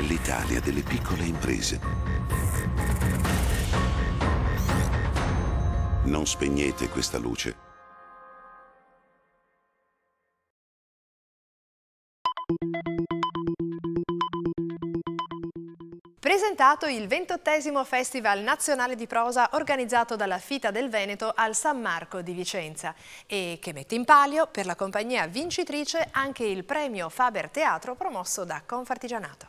l'Italia delle piccole imprese. Non spegnete questa luce. Presentato il 28° Festival Nazionale di Prosa organizzato dalla Fita del Veneto al San Marco di Vicenza e che mette in palio per la compagnia vincitrice anche il premio Faber Teatro promosso da Confartigianato.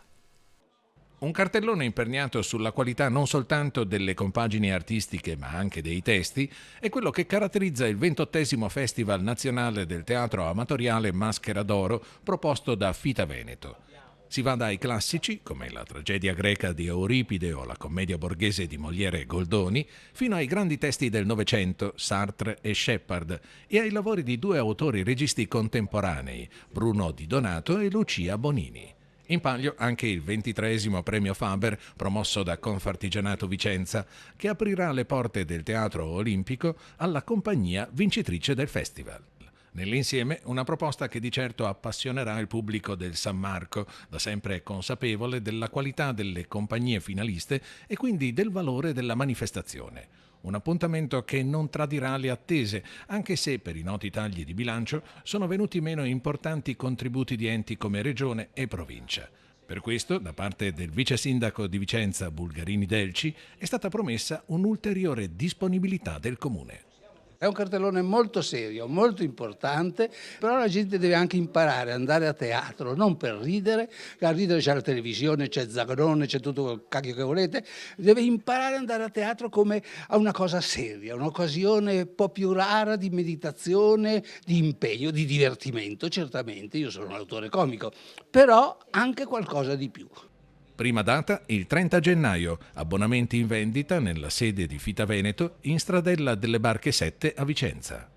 Un cartellone imperniato sulla qualità non soltanto delle compagini artistiche ma anche dei testi è quello che caratterizza il 28° Festival Nazionale del Teatro Amatoriale Maschera d'Oro proposto da Fita Veneto. Si va dai classici, come la tragedia greca di Euripide o la commedia borghese di Molière e Goldoni, fino ai grandi testi del Novecento, Sartre e Shepard, e ai lavori di due autori registi contemporanei, Bruno Di Donato e Lucia Bonini. In palio anche il 23° Premio Faber, promosso da Confartigianato Vicenza, che aprirà le porte del Teatro Olimpico alla compagnia vincitrice del festival. Nell'insieme una proposta che di certo appassionerà il pubblico del San Marco, da sempre consapevole della qualità delle compagnie finaliste e quindi del valore della manifestazione. Un appuntamento che non tradirà le attese, anche se per i noti tagli di bilancio sono venuti meno importanti contributi di enti come Regione e Provincia. Per questo, da parte del vice sindaco di Vicenza Bulgarini Delci, è stata promessa un'ulteriore disponibilità del Comune. È un cartellone molto serio, molto importante, però la gente deve anche imparare ad andare a teatro, non per ridere, a ridere c'è la televisione, c'è Zagarone, c'è tutto quel cacchio che volete, deve imparare ad andare a teatro come a una cosa seria, un'occasione un po' più rara di meditazione, di impegno, di divertimento, certamente, io sono un autore comico, però anche qualcosa di più. Prima data il 30 gennaio, abbonamenti in vendita nella sede di Fita Veneto in Stradella delle Barche 7 a Vicenza.